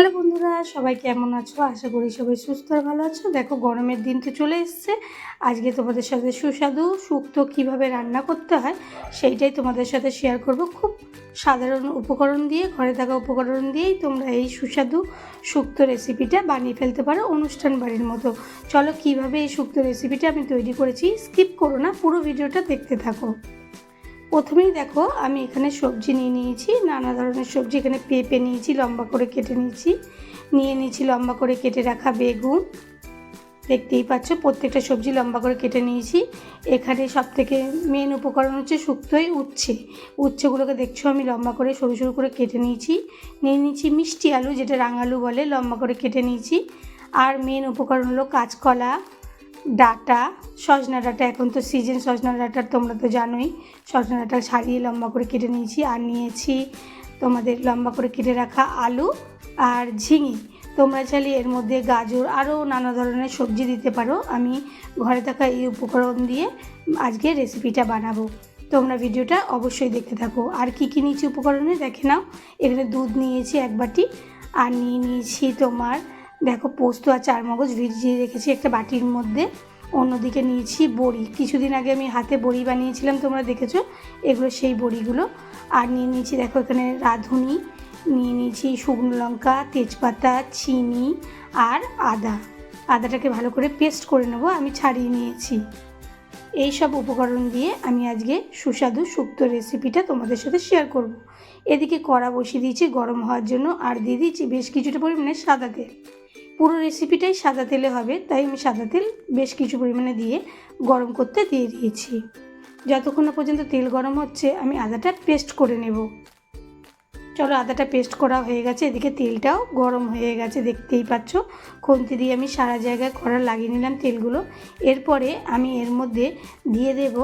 Hello বন্ধুরা, সবাই কেমন আছো? আশা করি সবাই সুস্থ আর ভালো আছো। দেখো, গরমের দিন তো চলে এসছে। আজকে তোমাদের সাথে সুস্বাদু শুক্তো কীভাবে রান্না করতে হয় সেইটাই তোমাদের সাথে শেয়ার করব। খুব সাধারণ উপকরণ দিয়ে, ঘরে থাকা উপকরণ দিয়েই তোমরা এই সুস্বাদু শুক্তো রেসিপিটা বানিয়ে ফেলতে পারো অনুষ্ঠান বাড়ির মতো। চলো, কীভাবে এই শুক্তো রেসিপিটা আমি তৈরি করেছি স্কিপ করো না, পুরো ভিডিওটা দেখতে থাকো। প্রথমেই দেখো, আমি এখানে সবজি নিয়ে নিয়েছি, নানা ধরনের সবজি। এখানে পেঁপে নিয়েছি, লম্বা করে কেটে নিয়েছি লম্বা করে কেটে রাখা বেগুন। দেখতেই পাচ্ছ, প্রত্যেকটা সবজি লম্বা করে কেটে নিয়েছি। এখানে সবথেকে মেন উপকরণ হচ্ছে শুক্তোয় উচ্ছেগুলোকে দেখছো আমি লম্বা করে সরু সরু করে কেটে নিয়েছি মিষ্টি আলু, যেটা রাঙালু বলে, লম্বা করে কেটে নিয়েছি। আর মেন উপকরণ হলো কাঁচকলা, ডাঁটা, সজনা ডাঁটা। এখন তো সিজন সজনা ডাঁটার, তোমরা তো জানোই। সজনা ডাঁটা ছাড়িয়ে লম্বা করে কেটে নিয়েছি। আর নিয়েছি তোমাদের লম্বা করে কেটে রাখা আলু আর ঝিঙে। তোমরা চাইলে এর মধ্যে গাজর, আরও নানা ধরনের সবজি দিতে পারো। আমি ঘরে থাকা এই উপকরণ দিয়ে আজকে রেসিপিটা বানাবো। তোমরা ভিডিওটা অবশ্যই দেখতে থাকো। আর কী কী নিয়েছি উপকরণে দেখে নাও। এখানে দুধ নিয়েছি 1 বাটি। আর নিয়েছি তোমার দেখো পোস্ত আর চারমগজ ভিজিয়ে রেখেছি একটা বাটির মধ্যে। অন্যদিকে নিয়েছি বড়ি। কিছুদিন আগে আমি হাতে বড়ি বানিয়েছিলাম, তোমরা দেখেছো, এগুলো সেই বড়িগুলো। আর নিয়েছি দেখো এখানে রাঁধুনি, নিয়েছি শুকনো লঙ্কা, তেজপাতা, চিনি আর আদাটাকে ভালো করে পেস্ট করে নেবো, আমি ছাড়িয়ে নিয়েছি। এই সব উপকরণ দিয়ে আমি আজকে সুস্বাদু শুক্তো রেসিপিটা তোমাদের সাথে শেয়ার করব। এদিকে কড়া বসিয়ে দিয়েছি গরম হওয়ার জন্য। আর দিয়ে দিয়েছি বেশ কিছুটা পরিমাণে সাদা তেল। পুরো রেসিপিটাই সাদা তেলে হবে, তাই আমি সাদা তেল বেশ কিছু পরিমাণে দিয়ে গরম করতে দিয়ে দিয়েছি। যতক্ষণ না পর্যন্ত তেল গরম হচ্ছে, আমি আদাটা পেস্ট করে নেব। চলো, আদাটা পেস্ট করা হয়ে গেছে। এদিকে তেলটাও গরম হয়ে গেছে, দেখতেই পাচ্ছ। খুন্তি দিয়ে আমি সারা জায়গায় কড়া লাগিয়ে নিলাম তেলগুলো। এরপরে আমি এর মধ্যে দিয়ে দেব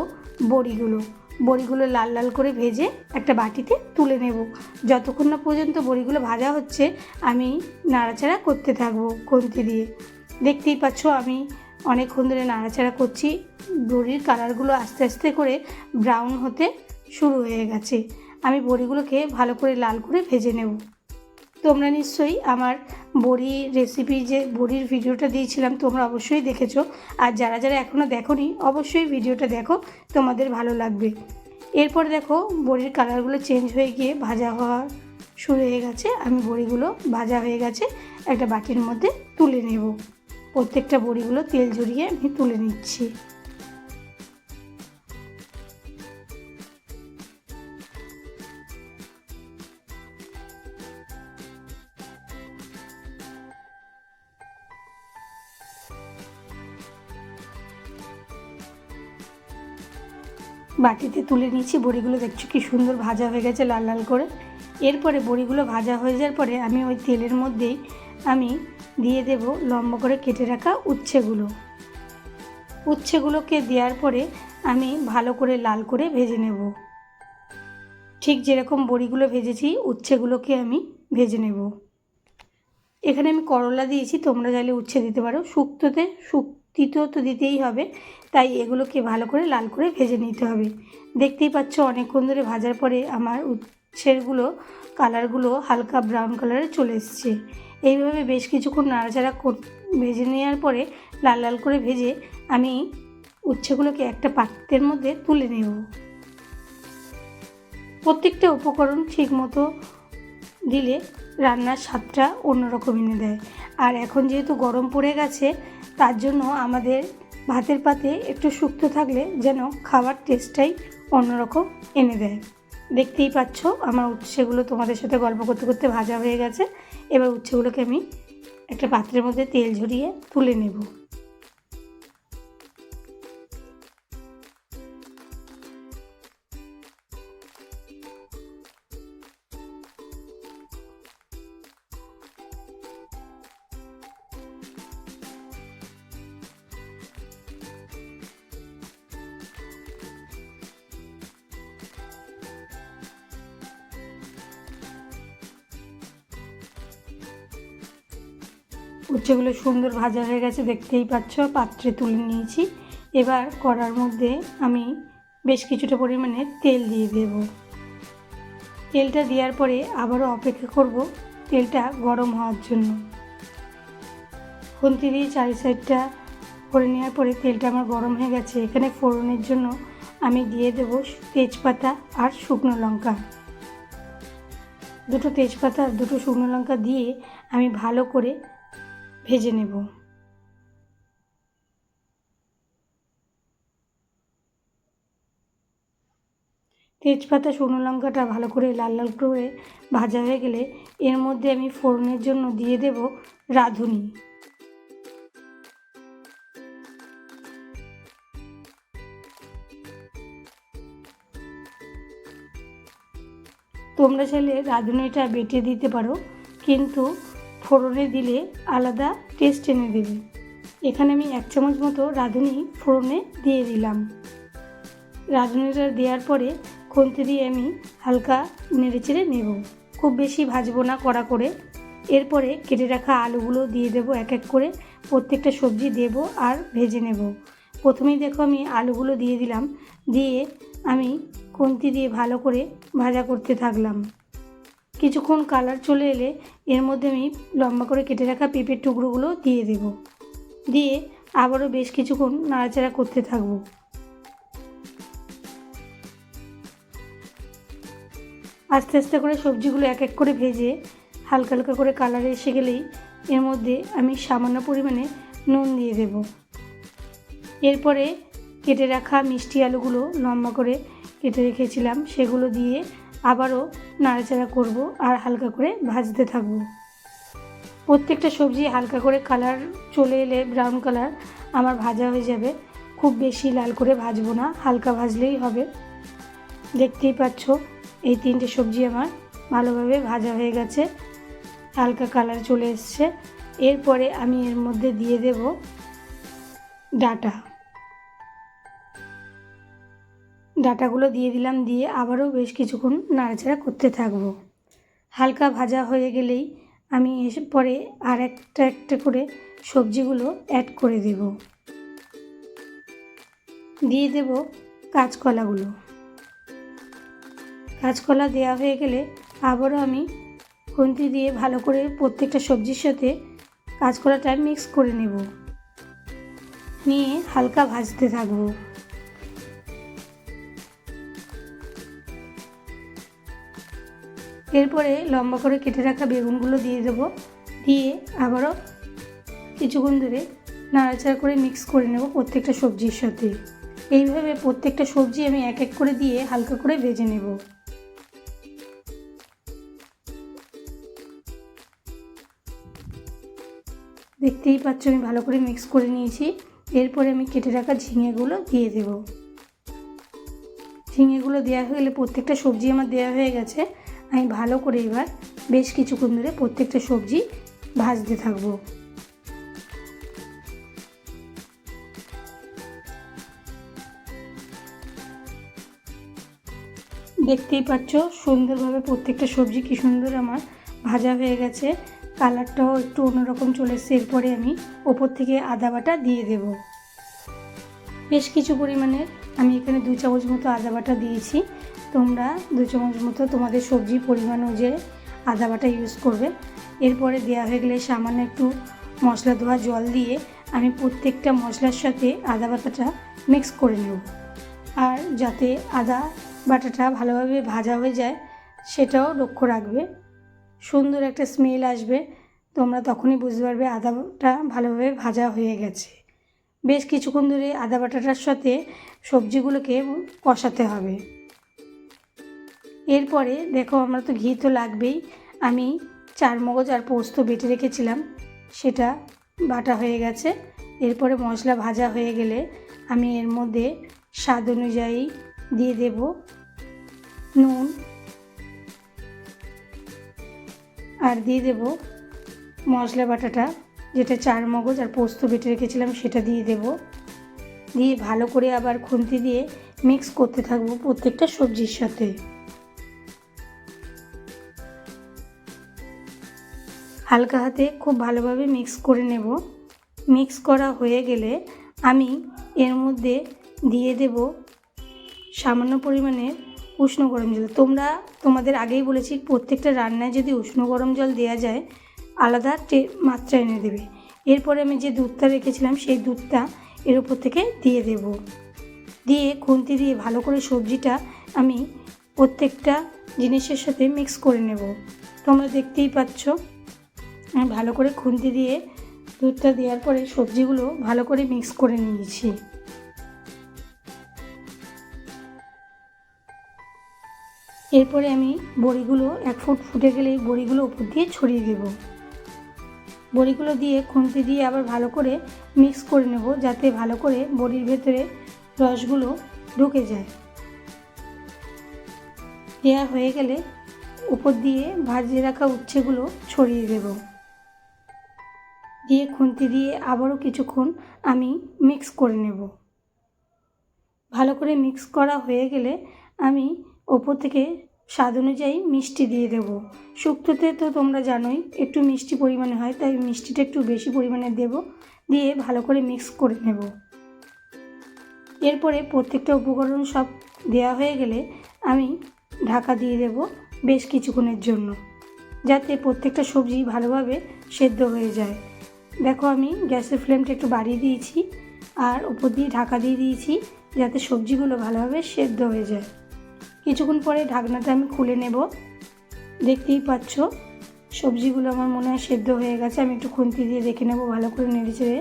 বড়িগুলো লাল লাল করে ভেজে একটা বাটিতে তুলে নেব। যতক্ষণ না পর্যন্ত বড়িগুলো ভাজা হচ্ছে, আমি নাড়াচাড়া করতে থাকবো খুন্তি দিয়ে। দেখতেই পাচ্ছ, আমি অনেকক্ষণ ধরে নাড়াচাড়া করছি। বড়ির কালারগুলো আস্তে আস্তে করে ব্রাউন হতে শুরু হয়ে গেছে। আমি বড়িগুলোকে ভালো করে লাল করে ভেজে নেব। তোমরা নিশ্চয়ই আমার বড়ির রেসিপি, যে বড়ির ভিডিওটা দিয়েছিলাম, তোমরা অবশ্যই দেখেছো। আর যারা যারা এখনও দেখোনি, অবশ্যই ভিডিওটা দেখো, তোমাদের ভালো লাগবে। এরপর দেখো, বড়ির কালারগুলো চেঞ্জ হয়ে গিয়ে ভাজা হওয়া শুরু হয়ে গেছে। আমি বড়িগুলো ভাজা হয়ে গেছে, একটা বাটির মধ্যে তুলে নেব। প্রত্যেকটা বড়িগুলো তেল ঝরিয়ে আমি তুলে নিচ্ছি। বাটিতে তুলে নিয়েছি বড়িগুলো, দেখছো কি সুন্দর ভাজা হয়ে গেছে লাল লাল করে। এরপরে বড়িগুলো ভাজা হয়ে যাওয়ার পরে আমি ওই তেলের মধ্যেই আমি দিয়ে দেব লম্বা করে কেটে রাখা উচ্ছেগুলোকে দেওয়ার পরে আমি ভালো করে লাল করে ভেজে নেব। ঠিক যেরকম বড়িগুলো ভেজেছি, উচ্ছেগুলোকে আমি ভেজে নেব। এখানে আমি করলা দিয়েছি, তোমরা চাইলে উচ্ছে দিতে পারো। শুক্তো তো দিতেই হবে, তাই এগুলোকে ভালো করে লাল করে ভেজে নিতে হবে। দেখতেই পাচ্ছ, অনেকক্ষণ ধরে ভাজার পরে আমার উচ্ছেরগুলো কালারগুলো হালকা ব্রাউন কালারে চলে এসছে। এইভাবে বেশ কিছুক্ষণ নাড়াচাড়া ভেজে নেওয়ার পরে লাল লাল করে ভেজে আমি উচ্ছেগুলোকে একটা পাত্রের মধ্যে তুলে নেব। প্রত্যেকটা উপকরণ ঠিক মতো দিলে রান্নার স্বাদটা অন্যরকম এনে দেয়। আর এখন যেহেতু গরম পড়ে গেছে, তার জন্য আমাদের ভাতের পাতে একটু শুক্তো থাকলে যেন খাবার টেস্টটাই অন্যরকম এনে দেয়। দেখতেই পাচ্ছ, আমার উচ্ছেগুলো তোমাদের সাথে গল্প করতে করতে ভাজা হয়ে গেছে। এবার উচ্ছেগুলোকে আমি একটা পাত্রের মধ্যে তেল ঝরিয়ে তুলে নেব। উচ্ছেগুলো সুন্দর ভাজা হয়ে গেছে, দেখতেই পাচ্ছ। পাত্রে তুলে নিয়েছি। এবার কড়ার মধ্যে আমি বেশ কিছুটা পরিমাণে তেল দিয়ে দেব। তেলটা দেওয়ার পরে আবারও অপেক্ষা করব তেলটা গরম হওয়ার জন্য। খুন্তি দিয়ে চারি সাইডটা করে নেওয়ার পরে তেলটা আমার গরম হয়ে গেছে। এখানে ফোড়নের জন্য আমি দিয়ে দেব তেজপাতা আর শুকনো লঙ্কা। দুটো তেজপাতা আর দুটো শুকনো লঙ্কা দিয়ে আমি ভালো করে ভেজে নেব। তেজপাতা শুকনো লঙ্কাটা ভালো করে লাল লাল করে ভাজা হয়ে গেলে এর মধ্যে আমি ফোড়নের জন্য দিয়ে দেব রাঁধুনি। তোমরা চাইলে রাঁধুনিটা বেটে দিতে পারো, কিন্তু ফোড়নে দিলে আলাদা টেস্ট এনে দেবে। এখানে আমি 1 চামচ মতো রাঁধুনি ফোড়নে দিয়ে দিলাম। রাঁধুনিটা দেওয়ার পরে খুন্তি দিয়ে আমি হালকা নেড়েচেড়ে নেব, খুব বেশি ভাজবো না কড়া করে। এরপরে কেটে রাখা আলুগুলো দিয়ে দেব এক এক করে, প্রত্যেকটা সবজি দেব আর ভেজে নেব। প্রথমেই দেখো আমি আলুগুলো দিয়ে দিলাম, দিয়ে আমি খুন্তি দিয়ে ভালো করে ভাজা করতে থাকলাম। কিছুক্ষণ কালার চলে এলে এর মধ্যে আমি লম্বা করে কেটে রাখা পেঁপের টুকরোগুলো দিয়ে দেব, দিয়ে আবারও বেশ কিছুক্ষণ নাড়াচাড়া করতে থাকবো। আস্তে আস্তে করে সবজিগুলো এক এক করে ভেজে হালকা হালকা করে কালারে এসে গেলেই এর মধ্যে আমি সামান্য পরিমাণে নুন দিয়ে দেব। এরপরে কেটে রাখা মিষ্টি আলুগুলো লম্বা করে কেটে রেখেছিলাম সেগুলো দিয়ে আবারও নাড়াচাড়া করব আর হালকা করে ভাজতে থাকব। প্রত্যেকটা সবজি হালকা করে কালার চলে এলে ব্রাউন কালার আমার ভাজা হয়ে যাবে। খুব বেশি লাল করে ভাজবো না, হালকা ভাজলেই হবে। দেখতেই পাচ্ছ এই 3টে সবজি আমার ভালোভাবে ভাজা হয়ে গেছে, হালকা কালার চলে এসছে। এরপরে আমি এর মধ্যে দিয়ে দেব ডাঁটাগুলো দিয়ে দিলাম, দিয়ে আবারও বেশ কিছুক্ষণ নাড়াচাড়া করতে থাকব। হালকা ভাজা হয়ে গেলেই আমি পরে আর একটা একটা করে সবজিগুলো অ্যাড করে দেব। দিয়ে দেব কাঁচকলা দেওয়া হয়ে গেলে আবারও আমি খুন্তি দিয়ে ভালো করে প্রত্যেকটা সবজির সাথে কাঁচকলাটা মিক্স করে নেব, নিয়ে হালকা ভাজতে থাকব। এরপরে লম্বা করে কেটে রাখা বেগুনগুলো দিয়ে দেব, দিয়ে আবারও কিছুক্ষণ ধরে নাড়াচাড়া করে মিক্স করে নেব প্রত্যেকটা সবজির সাথে। এইভাবে প্রত্যেকটা সবজি আমি এক এক করে দিয়ে হালকা করে ভেজে নেব। দেখতেই পাচ্ছ আমি ভালো করে মিক্স করে নিয়েছি। এরপরে আমি কেটে রাখা ঝিঙেগুলো দিয়ে দেব। ঝিঙেগুলো দেওয়া হয়ে গেলে প্রত্যেকটা সবজি আমার দেওয়া হয়ে গেছে। আমি ভালো করে এবার বেশ কিছুক্ষণ ধরে প্রত্যেকটা সবজি ভাজতে থাকব। দেখতেই পাচ্ছ সুন্দরভাবে প্রত্যেকটা সবজি কি সুন্দর আমার ভাজা হয়ে গেছে, কালারটাও একটু অন্যরকম চলে এসেছে। এরপরে আমি ওপর থেকে আদা বাটা দিয়ে দেব। বেশ কিছু পরিমাণের আমি এখানে 2 চামচ মতো আদা বাটা দিয়েছি। তোমরা 2 চামচ মতো তোমাদের সবজির পরিমাণ অনুযায়ী আদা বাটা ইউজ করবে। এরপরে দেওয়া হয়ে গেলে সামান্য একটু মশলা ধোয়া জল দিয়ে আমি প্রত্যেকটা মশলার সাথে আদা বাটাটা মিক্স করে নেব। আর যাতে আদা বাটাটা ভালোভাবে ভাজা হয়ে যায় সেটাও লক্ষ্য রাখবে। সুন্দর একটা স্মেল আসবে, তোমরা তখনই বুঝতে পারবে আদাটা ভালোভাবে ভাজা হয়ে গেছে। বেশ কিছুক্ষণ ধরে আদা বাটাটার সাথে সবজিগুলোকে কষাতে হবে। এরপরে দেখো আমরা তো ঘি তো লাগবেই, আমি চারমগজ আর পোস্ত বেটে রেখেছিলাম সেটা বাটা হয়ে গেছে। এরপরে মশলা ভাজা হয়ে গেলে আমি এর মধ্যে স্বাদ অনুযায়ী দিয়ে দেব নুন, আর দিয়ে দেব মশলা বাটাটা, যেটা চারমগজ আর পোস্ত বেটে রেখেছিলাম সেটা দিয়ে দেব। দিয়ে ভালো করে আবার খুন্তি দিয়ে মিক্স করতে থাকবো প্রত্যেকটা সবজির সাথে। হালকা হাতে খুব ভালোভাবে মিক্স করে নেব। মিক্স করা হয়ে গেলে আমি এর মধ্যে দিয়ে দেব সামান্য পরিমাণে উষ্ণ গরম জল। তোমাদের আগেই বলেছি প্রত্যেকটা রান্নায় যদি উষ্ণ গরম জল দেওয়া যায় আলাদা মাত্রা এনে দেবে। এরপরে আমি যে দুধটা রেখেছিলাম সেই দুধটা এর উপর থেকে দিয়ে দেব। দিয়ে খুন্তি দিয়ে ভালো করে সবজিটা আমি প্রত্যেকটা জিনিসের সাথে মিক্স করে নেব। তোমরা দেখতেই পাচ্ছ আমি ভালো করে খুন্তি দিয়ে দুধটা দেওয়ার পরে সবজিগুলো ভালো করে মিক্স করে নিয়েছি। এরপরে আমি বড়িগুলো 1 ফুট ফুটে গেলেই বড়িগুলো উপর দিয়ে ছড়িয়ে দেব। বড়িগুলো দিয়ে খুন্তি দিয়ে আবার ভালো করে মিক্স করে নেব, যাতে ভালো করে বড়ির ভেতরে রসগুলো ঢুকে যায়। দেওয়া হয়ে গেলে উপর দিয়ে ভাজিয়ে রাখা উচ্ছেগুলো ছড়িয়ে দেব। দিয়ে খুন্তি দিয়ে আবারও কিছুক্ষণ আমি মিক্স করে নেব। ভালো করে মিক্স করা হয়ে গেলে আমি ওপর থেকে স্বাদ অনুযায়ী মিষ্টি দিয়ে দেব। শুক্তোতে তো তোমরা জানোই একটু মিষ্টি পরিমাণে হয়, তাই মিষ্টিটা একটু বেশি পরিমাণে দেব। দিয়ে ভালো করে মিক্স করে নেব। এরপরে প্রত্যেকটা উপকরণ সব দেওয়া হয়ে গেলে আমি ঢাকা দিয়ে দেব বেশ কিছুক্ষণের জন্য, যাতে প্রত্যেকটা সবজি ভালোভাবে সেদ্ধ হয়ে যায়। দেখো আমি গ্যাসের ফ্লেমটা একটু বাড়িয়ে দিয়েছি আর উপর দিয়ে ঢাকা দিয়ে দিয়েছি, যাতে সবজিগুলো ভালোভাবে সেদ্ধ হয়ে যায়। কিছুক্ষণ পরে ঢাকনাটা আমি খুলে নেব। দেখতেই পাচ্ছ সবজিগুলো আমার মনে হয় সেদ্ধ হয়ে গেছে। আমি একটু খুন্তি দিয়ে দেখে নেব ভালো করে নেড়েচেড়ে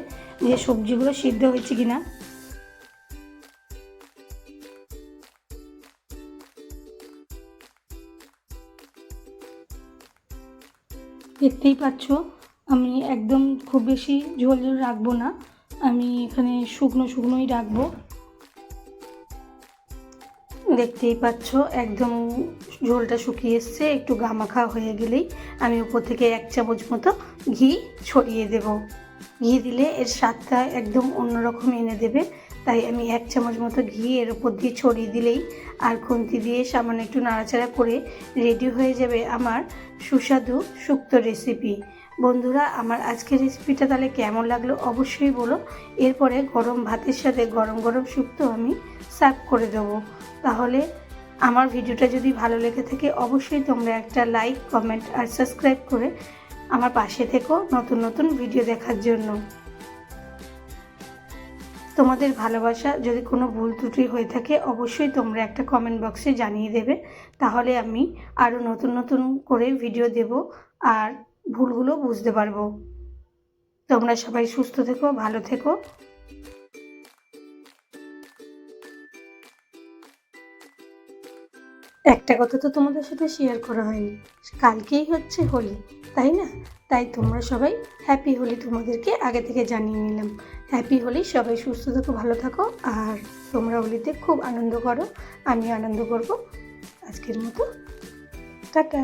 যে সবজিগুলো সিদ্ধ হয়েছে কিনা। দেখতেই পাচ্ছ আমি একদম খুব বেশি ঝোল রাখবো না, আমি এখানে শুকনোই রাখবো। দেখতেই পাচ্ছ একদম ঝোলটা শুকিয়ে এসছে। একটু গামাখা হয়ে গেলেই আমি উপর থেকে 1 চামচ মতো ঘি ছড়িয়ে দেব। ঘি দিলে এর স্বাদটা একদম অন্যরকম এনে দেবে, তাই আমি 1 চামচ মতো ঘি এর উপর দিয়ে ছড়িয়ে দিলেই আর খুন্তি দিয়ে সামান্য একটু নাড়াচাড়া করে রেডি হয়ে যাবে আমার সুস্বাদু শুক্তো রেসিপি। বন্ধুরা, আমার আজকের রেসিপিটা তাহলে কেমন লাগলো অবশ্যই বলো। এরপরে গরম ভাতের সাথে গরম গরম শুক্তো আমি সার্ভ করে দেবো। তাহলে আমার ভিডিওটা যদি ভালো লেগে থাকে অবশ্যই তোমরা একটা লাইক, কমেন্ট আর সাবস্ক্রাইব করে আমার পাশে থেকো নতুন নতুন ভিডিও দেখার জন্য। তোমাদের ভালোবাসা যদি কোনো ভুল ত্রুটি হয়ে থাকে অবশ্যই তোমরা একটা কমেন্ট বক্সে জানিয়ে দেবে, তাহলে আমি আরও নতুন নতুন করে ভিডিও দেব আর ভুলগুলো বুঝতে পারবো। তোমরা সবাই সুস্থ থেকো, ভালো থেকো। একটা কথা তো তোমাদের সাথে শেয়ার করা হয়নি, কালকেই হচ্ছে হোলি, তাই না? তাই তোমরা সবাই হ্যাপি হোলি তোমাদেরকে আগে থেকে জানিয়ে নিলাম। হ্যাপি হোলি, সবাই সুস্থ থাকো, ভালো থাকো আর তোমরা হোলিতে খুব আনন্দ করো, আমি আনন্দ করব। আজকের মতো টাটা।